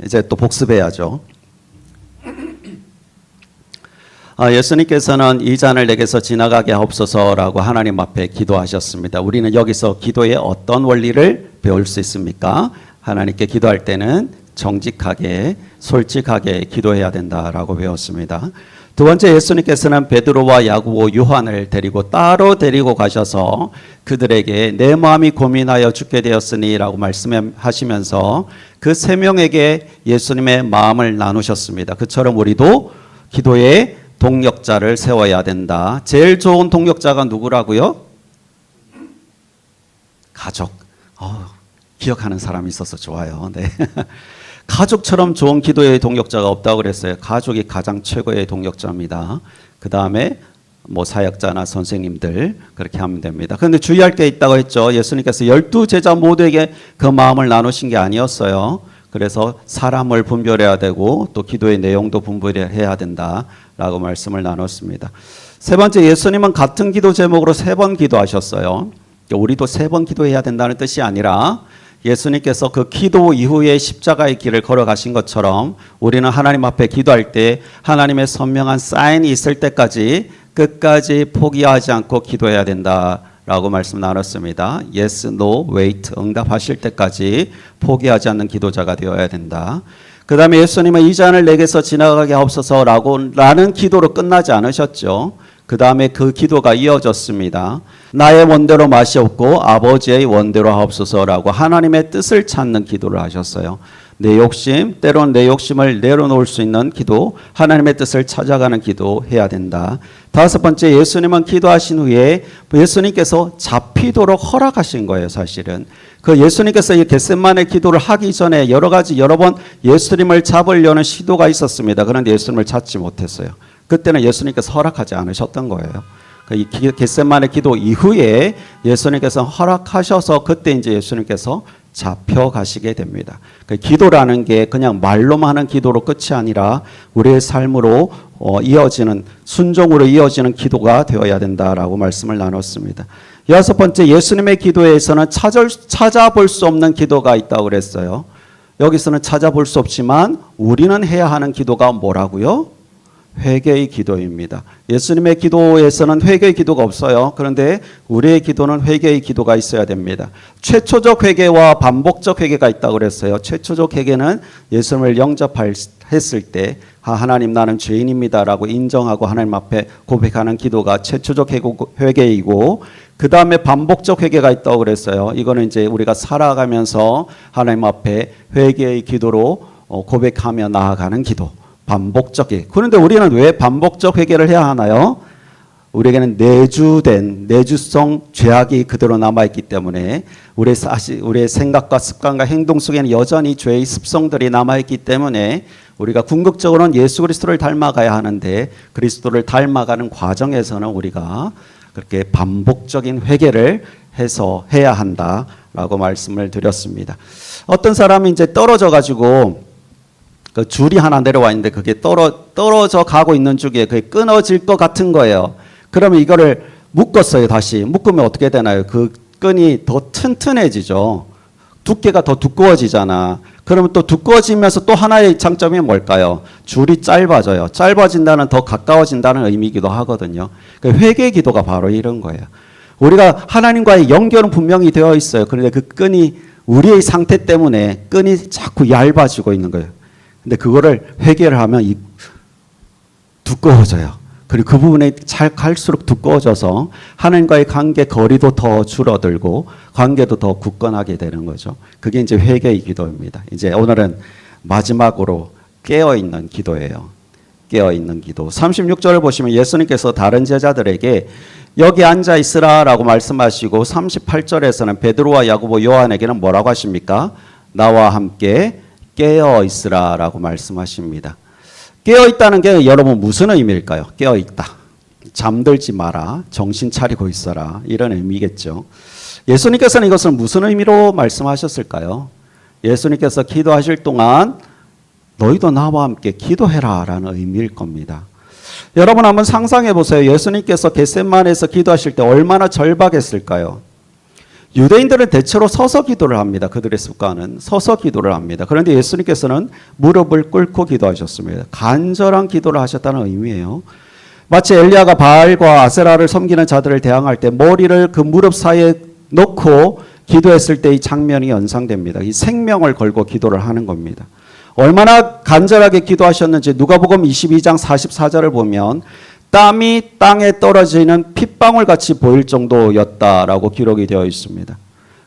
이제 또 복습해야죠. 예수님께서는 이 잔을 내게서 지나가게 하옵소서라고 하나님 앞에 기도하셨습니다. 우리는 여기서 기도의 어떤 원리를 배울 수 있습니까? 하나님께 기도할 때는 정직하게 솔직하게 기도해야 된다라고 배웠습니다. 두 번째, 예수님께서는 베드로와 야고보, 요한을 따로 데리고 가셔서 그들에게 내 마음이 고민하여 죽게 되었으니라고 말씀하시면서 그 세 명에게 예수님의 마음을 나누셨습니다. 그처럼 우리도 기도의 동력자를 세워야 된다. 제일 좋은 동력자가 누구라고요? 가족. 기억하는 사람이 있어서 좋아요. 네. 가족처럼 좋은 기도의 동력자가 없다고 그랬어요. 가족이 가장 최고의 동력자입니다. 그 다음에 사역자나 선생님들 그렇게 하면 됩니다. 그런데 주의할 게 있다고 했죠. 예수님께서 12제자 모두에게 그 마음을 나누신 게 아니었어요. 그래서 사람을 분별해야 되고 또 기도의 내용도 분별해야 된다라고 말씀을 나눴습니다. 세 번째, 예수님은 같은 기도 제목으로 3번 기도하셨어요. 우리도 3번 기도해야 된다는 뜻이 아니라 예수님께서 그 기도 이후에 십자가의 길을 걸어가신 것처럼 우리는 하나님 앞에 기도할 때 하나님의 선명한 사인이 있을 때까지 끝까지 포기하지 않고 기도해야 된다라고 말씀 나눴습니다. Yes, No, Wait 응답하실 때까지 포기하지 않는 기도자가 되어야 된다. 그 다음에 예수님은 이 잔을 내게서 지나가게 하옵소서라는 기도로 끝나지 않으셨죠. 그 다음에 그 기도가 이어졌습니다. 나의 원대로 마시옵고 아버지의 원대로 하옵소서라고 하나님의 뜻을 찾는 기도를 하셨어요. 내 욕심, 때론 내 욕심을 내려놓을 수 있는 기도, 하나님의 뜻을 찾아가는 기도 해야 된다. 다섯 번째, 예수님은 기도하신 후에 예수님께서 잡히도록 허락하신 거예요. 사실은 그 예수님께서 이 겟세마네 기도를 하기 전에 여러 번 예수님을 잡으려는 시도가 있었습니다. 그런데 예수님을 찾지 못했어요. 그때는 예수님께서 허락하지 않으셨던 거예요. 이 겟세마네 기도 이후에 예수님께서 허락하셔서 그때 이제 예수님께서 잡혀가시게 됩니다. 기도라는 게 그냥 말로만 하는 기도로 끝이 아니라 우리의 삶으로 이어지는, 순종으로 이어지는 기도가 되어야 된다라고 말씀을 나눴습니다. 여섯 번째, 예수님의 기도에서는 찾아볼 수 없는 기도가 있다고 그랬어요. 여기서는 찾아볼 수 없지만 우리는 해야 하는 기도가 뭐라고요? 회개의 기도입니다. 예수님의 기도에서는 회개의 기도가 없어요. 그런데 우리의 기도는 회개의 기도가 있어야 됩니다. 최초적 회개와 반복적 회개가 있다고 그랬어요. 최초적 회개는 예수님을 영접했을 때 하나님 나는 죄인입니다라고 인정하고 하나님 앞에 고백하는 기도가 최초적 회개이고, 그 다음에 반복적 회개가 있다고 그랬어요. 이거는 이제 우리가 살아가면서 하나님 앞에 회개의 기도로 고백하며 나아가는 기도. 반복적이. 그런데 우리는 왜 반복적 회개를 해야 하나요? 우리에게는 내주성 죄악이 그대로 남아있기 때문에 우리의 생각과 습관과 행동 속에는 여전히 죄의 습성들이 남아있기 때문에 우리가 궁극적으로는 예수 그리스도를 닮아가야 하는데 그리스도를 닮아가는 과정에서는 우리가 그렇게 반복적인 회개를 해야 한다라고 말씀을 드렸습니다. 어떤 사람이 이제 떨어져 가지고 그 줄이 하나 내려와 있는데 그게 떨어져 가고 있는 중에 그게 끊어질 것 같은 거예요. 그러면 이거를 묶었어요. 다시 묶으면 어떻게 되나요? 그 끈이 더 튼튼해지죠. 두께가 더 두꺼워지잖아. 그러면 또 두꺼워지면서 또 하나의 장점이 뭘까요? 줄이 짧아져요. 짧아진다는 더 가까워진다는 의미이기도 하거든요. 회개 기도가 바로 이런 거예요. 우리가 하나님과의 연결은 분명히 되어 있어요. 그런데 그 끈이 우리의 상태 때문에 끈이 자꾸 얇아지고 있는 거예요. 근데 그거를 회개를 하면 두꺼워져요. 그리고 그 부분에 잘 갈수록 두꺼워져서 하나님과의 관계 거리도 더 줄어들고 관계도 더 굳건하게 되는 거죠. 그게 이제 회개의 기도입니다. 이제 오늘은 마지막으로 깨어있는 기도예요. 깨어있는 기도. 36절을 보시면 예수님께서 다른 제자들에게 여기 앉아 있으라라고 말씀하시고 38절에서는 베드로와 야고보, 요한에게는 뭐라고 하십니까? 나와 함께 깨어 있으라라고 말씀하십니다. 깨어 있다는 게 여러분 무슨 의미일까요? 깨어 있다. 잠들지 마라. 정신 차리고 있어라. 이런 의미겠죠. 예수님께서는 이것을 무슨 의미로 말씀하셨을까요? 예수님께서 기도하실 동안 너희도 나와 함께 기도해라라는 의미일 겁니다. 여러분 한번 상상해 보세요. 예수님께서 겟세마네에서 기도하실 때 얼마나 절박했을까요? 유대인들은 대체로 서서 기도를 합니다. 그들의 습관은 서서 기도를 합니다. 그런데 예수님께서는 무릎을 꿇고 기도하셨습니다. 간절한 기도를 하셨다는 의미예요. 마치 엘리야가 바알과 아세라를 섬기는 자들을 대항할 때 머리를 그 무릎 사이에 넣고 기도했을 때 이 장면이 연상됩니다. 이 생명을 걸고 기도를 하는 겁니다. 얼마나 간절하게 기도하셨는지 누가복음 22장 44절을 보면 땀이 땅에 떨어지는 핏방울 같이 보일 정도였다라고 기록이 되어 있습니다.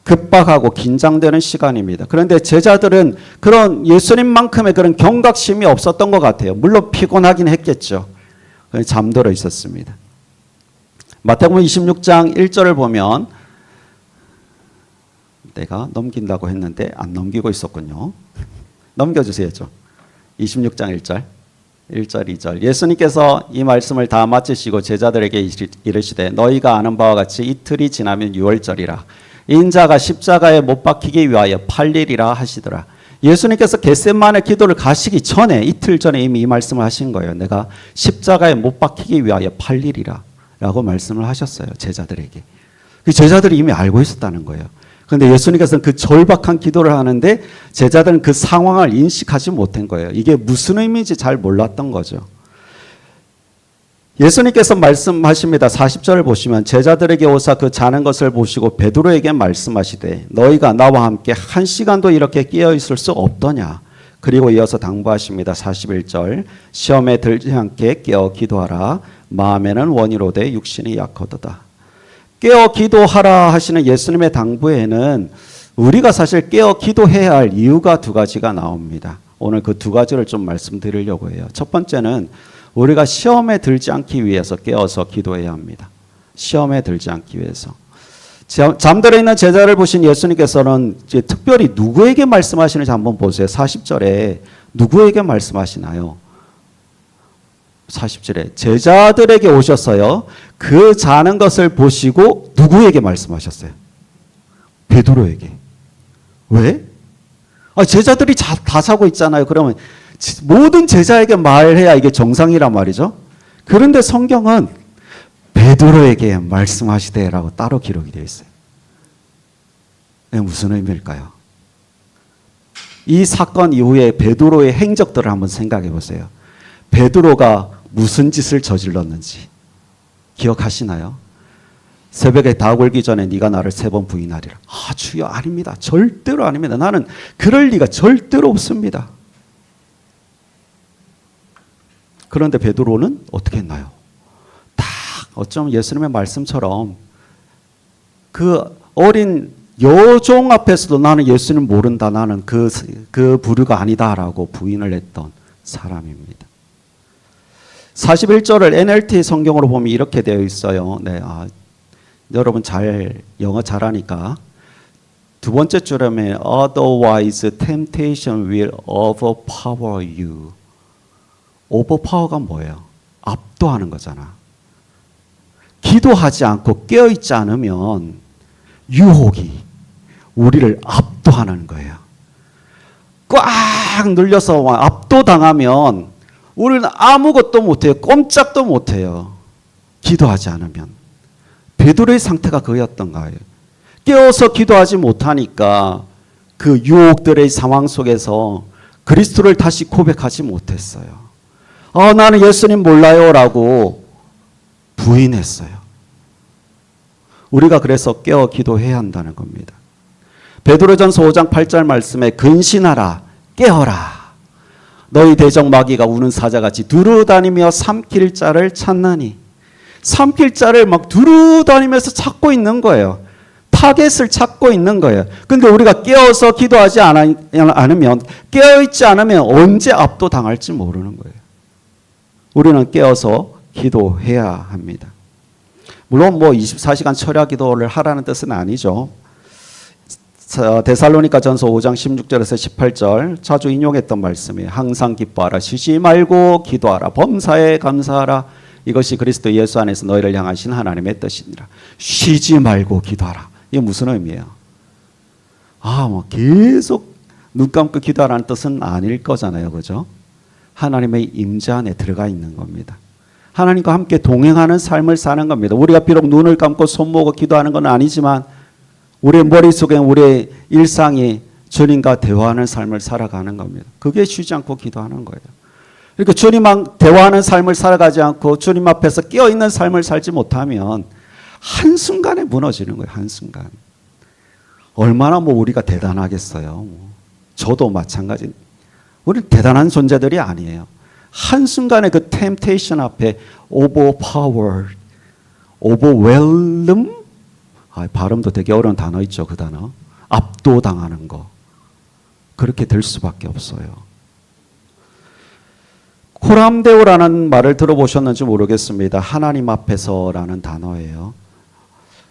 급박하고 긴장되는 시간입니다. 그런데 제자들은 그런 예수님만큼의 그런 경각심이 없었던 것 같아요. 물론 피곤하긴 했겠죠. 잠들어 있었습니다. 마태복음 26장 1절을 보면 내가 넘긴다고 했는데 안 넘기고 있었군요. 넘겨주세요. 26장 1절. 1절 2절 예수님께서 이 말씀을 다 마치시고 제자들에게 이르시되 너희가 아는 바와 같이 이틀이 지나면 유월절이라 인자가 십자가에 못 박히기 위하여 팔리리라 하시더라. 예수님께서 겟세마네 기도를 가시기 전에 이틀 전에 이미 이 말씀을 하신 거예요. 내가 십자가에 못 박히기 위하여 팔리리라 라고 말씀을 하셨어요. 제자들에게. 그 제자들이 이미 알고 있었다는 거예요. 그런데 예수님께서는 그 절박한 기도를 하는데 제자들은 그 상황을 인식하지 못한 거예요. 이게 무슨 의미인지 잘 몰랐던 거죠. 예수님께서 말씀하십니다. 40절을 보시면 제자들에게 오사 그 자는 것을 보시고 베드로에게 말씀하시되 너희가 나와 함께 한 시간도 이렇게 깨어 있을 수 없더냐. 그리고 이어서 당부하십니다. 41절 시험에 들지 않게 깨어 기도하라. 마음에는 원이로되 육신이 약하도다. 깨어 기도하라 하시는 예수님의 당부에는 우리가 사실 깨어 기도해야 할 이유가 두 가지가 나옵니다. 오늘 그 두 가지를 좀 말씀드리려고 해요. 첫 번째는 우리가 시험에 들지 않기 위해서 깨어서 기도해야 합니다. 시험에 들지 않기 위해서. 잠들어 있는 제자를 보신 예수님께서는 이제 특별히 누구에게 말씀하시는지 한번 보세요. 40절에 누구에게 말씀하시나요? 40절에 제자들에게 오셨어요. 그 자는 것을 보시고 누구에게 말씀하셨어요? 베드로에게. 왜? 제자들이 다 자고 있잖아요. 그러면 모든 제자에게 말해야 이게 정상이란 말이죠. 그런데 성경은 베드로에게 말씀하시되라고 따로 기록이 되어 있어요. 무슨 의미일까요? 이 사건 이후에 베드로의 행적들을 한번 생각해 보세요. 베드로가 무슨 짓을 저질렀는지 기억하시나요? 새벽에 다 걸기 전에 네가 나를 3번 부인하리라. 주여 아닙니다. 절대로 아닙니다. 나는 그럴 리가 절대로 없습니다. 그런데 베드로는 어떻게 했나요? 딱 어쩜 예수님의 말씀처럼 그 어린 여종 앞에서도 나는 예수님 모른다. 나는 그 부류가 아니다라고 부인을 했던 사람입니다. 41절을 NLT 성경으로 보면 이렇게 되어 있어요. 네, 여러분 영어 잘하니까 두 번째 줄에 otherwise temptation will overpower you. overpower가 뭐예요? 압도하는 거잖아. 기도하지 않고 깨어있지 않으면 유혹이 우리를 압도하는 거예요. 꽉 눌려서 압도당하면 우리는 아무것도 못해요. 꼼짝도 못해요. 기도하지 않으면. 베드로의 상태가 그였던 거예요. 깨어서 기도하지 못하니까 그 유혹들의 상황 속에서 그리스도를 다시 고백하지 못했어요. 나는 예수님 몰라요 라고 부인했어요. 우리가 그래서 깨어 기도해야 한다는 겁니다. 베드로전서 5장 8절 말씀에 근신하라 깨어라 너희 대적 마귀가 우는 사자같이 두루다니며 삼킬 자를 찾나니. 삼킬 자를 막 두루다니면서 찾고 있는 거예요. 타겟을 찾고 있는 거예요. 근데 우리가 깨어서 기도하지 않으면 깨어있지 않으면 언제 압도당할지 모르는 거예요. 우리는 깨어서 기도해야 합니다. 물론 24시간 철야 기도를 하라는 뜻은 아니죠. 데살로니가 전서 5장 16절에서 18절 자주 인용했던 말씀이에요. 항상 기뻐하라 쉬지 말고 기도하라 범사에 감사하라 이것이 그리스도 예수 안에서 너희를 향하신 하나님의 뜻이니라. 쉬지 말고 기도하라. 이게 무슨 의미예요? 계속 눈 감고 기도하라는 뜻은 아닐 거잖아요. 그죠? 하나님의 임재 안에 들어가 있는 겁니다. 하나님과 함께 동행하는 삶을 사는 겁니다. 우리가 비록 눈을 감고 손 모으고 기도하는 건 아니지만 우리의 머릿속에 우리의 일상이 주님과 대화하는 삶을 살아가는 겁니다. 그게 쉬지 않고 기도하는 거예요. 그러니까 주님과 대화하는 삶을 살아가지 않고 주님 앞에서 깨어있는 삶을 살지 못하면 한순간에 무너지는 거예요. 한순간. 얼마나 우리가 대단하겠어요. 저도 마찬가지. 우리는 대단한 존재들이 아니에요. 한순간에 그 템테이션 앞에 overpowered, overwhelm, 발음도 되게 어려운 단어 있죠. 그 단어. 압도당하는 거. 그렇게 될 수밖에 없어요. 코람데오라는 말을 들어보셨는지 모르겠습니다. 하나님 앞에서라는 단어예요.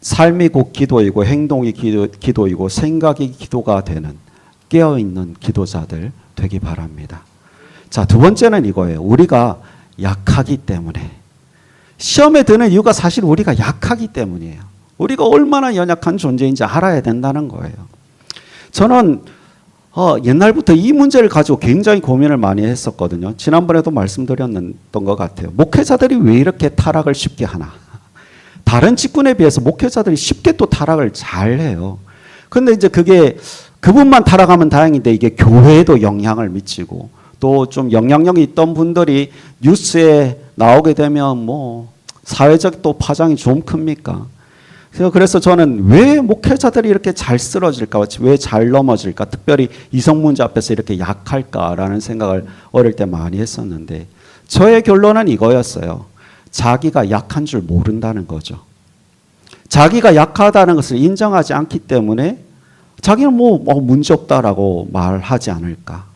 삶이 곧 기도이고 행동이 기도이고 생각이 기도가 되는 깨어있는 기도자들 되기 바랍니다. 자, 두 번째는 이거예요. 우리가 약하기 때문에. 시험에 드는 이유가 사실 우리가 약하기 때문이에요. 우리가 얼마나 연약한 존재인지 알아야 된다는 거예요. 저는 옛날부터 이 문제를 가지고 굉장히 고민을 많이 했었거든요. 지난번에도 말씀드렸던 것 같아요. 목회자들이 왜 이렇게 타락을 쉽게 하나? 다른 직분에 비해서 목회자들이 쉽게 또 타락을 잘해요. 근데 이제 그게 그분만 타락하면 다행인데 이게 교회에도 영향을 미치고 또 좀 영향력이 있던 분들이 뉴스에 나오게 되면 사회적 또 파장이 좀 큽니까? 그래서 저는 왜 목회자들이 이렇게 잘 쓰러질까? 왜 잘 넘어질까? 특별히 이성 문제 앞에서 이렇게 약할까라는 생각을 어릴 때 많이 했었는데 저의 결론은 이거였어요. 자기가 약한 줄 모른다는 거죠. 자기가 약하다는 것을 인정하지 않기 때문에 자기는 문제 없다라고 말하지 않을까.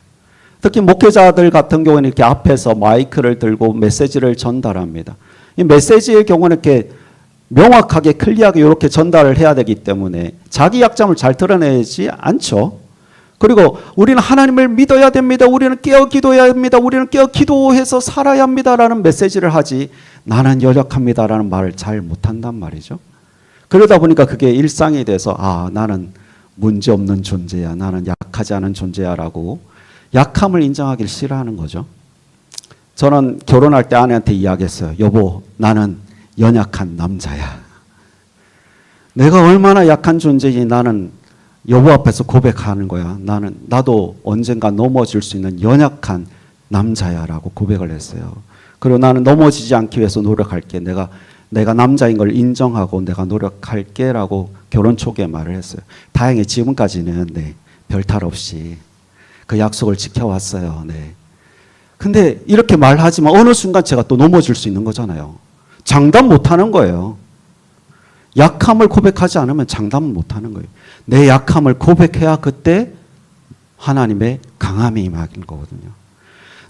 특히 목회자들 같은 경우는 이렇게 앞에서 마이크를 들고 메시지를 전달합니다. 이 메시지의 경우는 이렇게 명확하게 클리어하게 이렇게 전달을 해야 되기 때문에 자기 약점을 잘 드러내지 않죠. 그리고 우리는 하나님을 믿어야 됩니다. 우리는 깨어 기도해야 합니다. 우리는 깨어 기도해서 살아야 합니다라는 메시지를 하지 나는 연약합니다라는 말을 잘 못한단 말이죠. 그러다 보니까 그게 일상이 돼서 나는 문제없는 존재야. 나는 약하지 않은 존재야라고 약함을 인정하기를 싫어하는 거죠. 저는 결혼할 때 아내한테 이야기했어요. 여보, 나는 연약한 남자야. 내가 얼마나 약한 존재인지 나는 여보 앞에서 고백하는 거야. 나도 언젠가 넘어질 수 있는 연약한 남자야라고 고백을 했어요. 그리고 나는 넘어지지 않기 위해서 노력할게. 내가 남자인 걸 인정하고 내가 노력할게라고 결혼 초기에 말을 했어요. 다행히 지금까지는 별탈 없이 그 약속을 지켜왔어요. 근데 이렇게 말하지만 어느 순간 제가 또 넘어질 수 있는 거잖아요. 장담 못하는 거예요. 약함을 고백하지 않으면 장담 못하는 거예요. 내 약함을 고백해야 그때 하나님의 강함이 임하는 거거든요.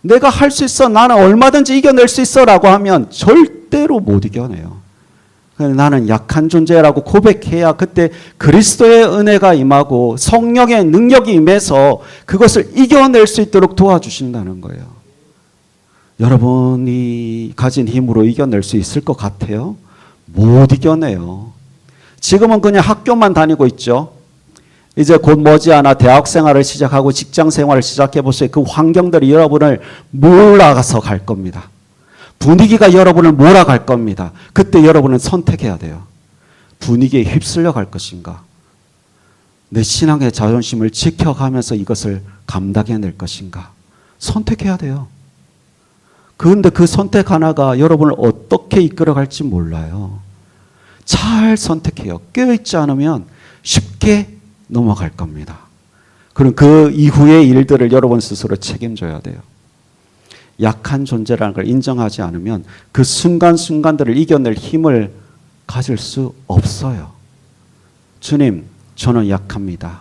내가 할 수 있어, 나는 얼마든지 이겨낼 수 있어 라고 하면 절대로 못 이겨내요. 나는 약한 존재라고 고백해야 그때 그리스도의 은혜가 임하고 성령의 능력이 임해서 그것을 이겨낼 수 있도록 도와주신다는 거예요. 여러분이 가진 힘으로 이겨낼 수 있을 것 같아요? 못 이겨내요. 지금은 그냥 학교만 다니고 있죠. 이제 곧 머지않아 대학 생활을 시작하고 직장 생활을 시작해 보세요. 그 환경들이 여러분을 몰아가서 갈 겁니다. 분위기가 여러분을 몰아갈 겁니다. 그때 여러분은 선택해야 돼요. 분위기에 휩쓸려 갈 것인가? 내 신앙의 자존심을 지켜가면서 이것을 감당해낼 것인가? 선택해야 돼요. 그런데 그 선택 하나가 여러분을 어떻게 이끌어갈지 몰라요. 잘 선택해요. 깨어있지 않으면 쉽게 넘어갈 겁니다. 그럼 그 이후의 일들을 여러분 스스로 책임져야 돼요. 약한 존재라는 걸 인정하지 않으면 그 순간순간들을 이겨낼 힘을 가질 수 없어요. 주님, 저는 약합니다.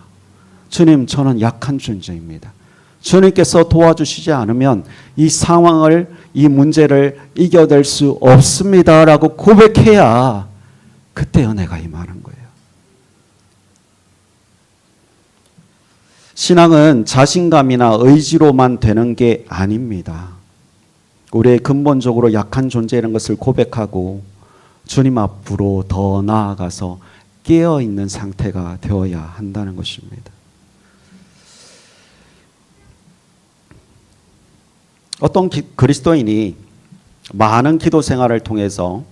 주님, 저는 약한 존재입니다. 주님께서 도와주시지 않으면 이 상황을, 이 문제를 이겨낼 수 없습니다라고 고백해야 그때 은혜가 임하는 거예요. 신앙은 자신감이나 의지로만 되는 게 아닙니다. 우리의 근본적으로 약한 존재라는 것을 고백하고 주님 앞으로 더 나아가서 깨어있는 상태가 되어야 한다는 것입니다. 어떤 그리스도인이 많은 기도 생활을 통해서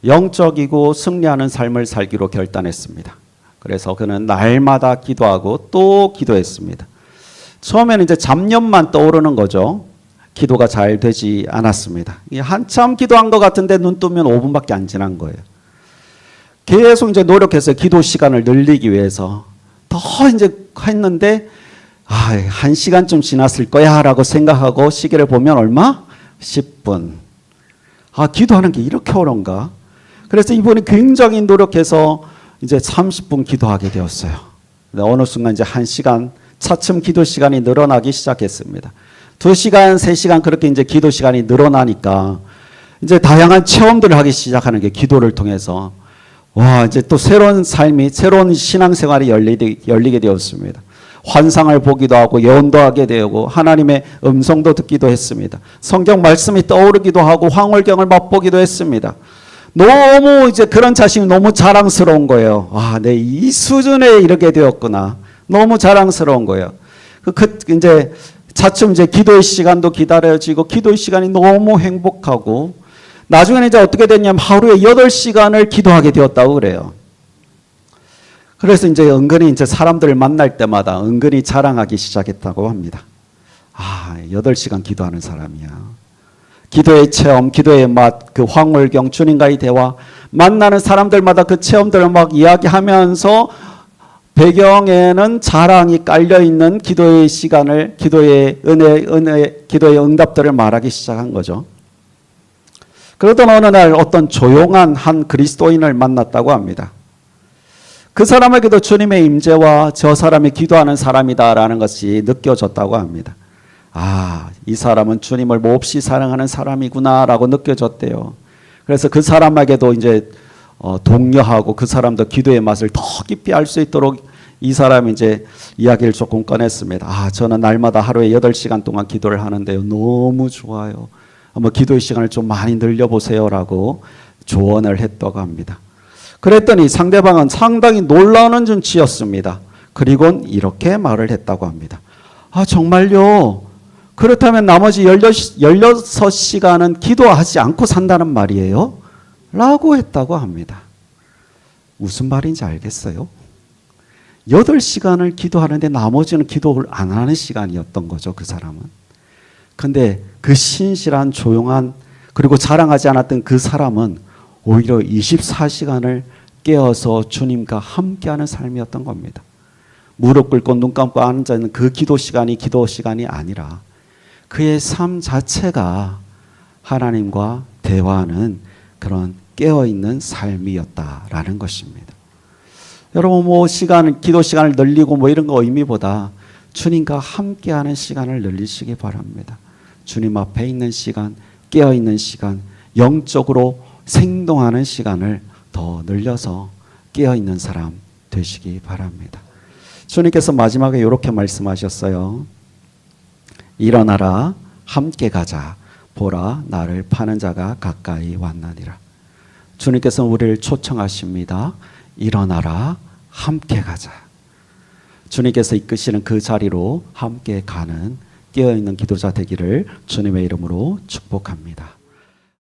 영적이고 승리하는 삶을 살기로 결단했습니다. 그래서 그는 날마다 기도하고 또 기도했습니다. 처음에는 이제 잡념만 떠오르는 거죠. 기도가 잘 되지 않았습니다. 한참 기도한 것 같은데 눈 뜨면 5분밖에 안 지난 거예요. 계속 이제 노력해서 기도 시간을 늘리기 위해서 더 이제 했는데 1시간쯤 지났을 거야라고 생각하고 시계를 보면 얼마? 10분. 기도하는 게 이렇게 어려운가? 그래서 이분이 굉장히 노력해서 이제 30분 기도하게 되었어요. 어느 순간 이제 1시간 차츰 기도 시간이 늘어나기 시작했습니다. 2시간, 3시간 그렇게 이제 기도 시간이 늘어나니까 이제 다양한 체험들을 하기 시작하는 게 기도를 통해서 이제 또 새로운 삶이, 새로운 신앙생활이 열리게 되었습니다. 환상을 보기도 하고 예언도 하게 되고 하나님의 음성도 듣기도 했습니다. 성경 말씀이 떠오르기도 하고 황홀경을 맛보기도 했습니다. 너무 이제 그런 자신이 너무 자랑스러운 거예요. 내 이 수준에 이르게 되었구나. 너무 자랑스러운 거예요. 이제 차츰 이제 기도의 시간도 기다려지고 기도의 시간이 너무 행복하고 나중에는 이제 어떻게 됐냐면 하루에 8시간을 기도하게 되었다고 그래요. 그래서 이제 은근히 이제 사람들을 만날 때마다 은근히 자랑하기 시작했다고 합니다. 8시간 기도하는 사람이야. 기도의 체험, 기도의 맛, 그 황홀경, 주님과의 대화, 만나는 사람들마다 그 체험들을 막 이야기하면서 배경에는 자랑이 깔려있는 기도의 시간을, 기도의 은혜, 기도의 응답들을 말하기 시작한 거죠. 그러던 어느 날 어떤 조용한 한 그리스도인을 만났다고 합니다. 그 사람에게도 주님의 임재와 저 사람이 기도하는 사람이다라는 것이 느껴졌다고 합니다. 이 사람은 주님을 몹시 사랑하는 사람이구나라고 느껴졌대요. 그래서 그 사람에게도 이제 독려하고 그 사람도 기도의 맛을 더 깊이 알 수 있도록 이 사람이 이제 이야기를 조금 꺼냈습니다. 저는 날마다 하루에 8시간 동안 기도를 하는데요. 너무 좋아요. 한번 기도의 시간을 좀 많이 늘려보세요라고 조언을 했다고 합니다. 그랬더니 상대방은 상당히 놀라는 눈치였습니다. 그리고는 이렇게 말을 했다고 합니다. 정말요? 그렇다면 나머지 16시간은 기도하지 않고 산다는 말이에요? 라고 했다고 합니다. 무슨 말인지 알겠어요? 8시간을 기도하는데 나머지는 기도를 안 하는 시간이었던 거죠, 그 사람은. 근데 그 신실한 조용한 그리고 자랑하지 않았던 그 사람은 오히려 24시간을 깨어서 주님과 함께하는 삶이었던 겁니다. 무릎 꿇고 눈 감고 앉아있는 그 기도 시간이 아니라 그의 삶 자체가 하나님과 대화하는 그런 깨어있는 삶이었다라는 것입니다. 여러분 기도 시간을 늘리고 이런 거 의미보다 주님과 함께하는 시간을 늘리시기 바랍니다. 주님 앞에 있는 시간, 깨어있는 시간, 영적으로 생동하는 시간을 더 늘려서 깨어있는 사람 되시기 바랍니다. 주님께서 마지막에 이렇게 말씀하셨어요. 일어나라, 함께 가자. 보라, 나를 파는 자가 가까이 왔나니라. 주님께서 우리를 초청하십니다. 일어나라, 함께 가자. 주님께서 이끄시는 그 자리로 함께 가는 깨어있는 기도자 되기를 주님의 이름으로 축복합니다.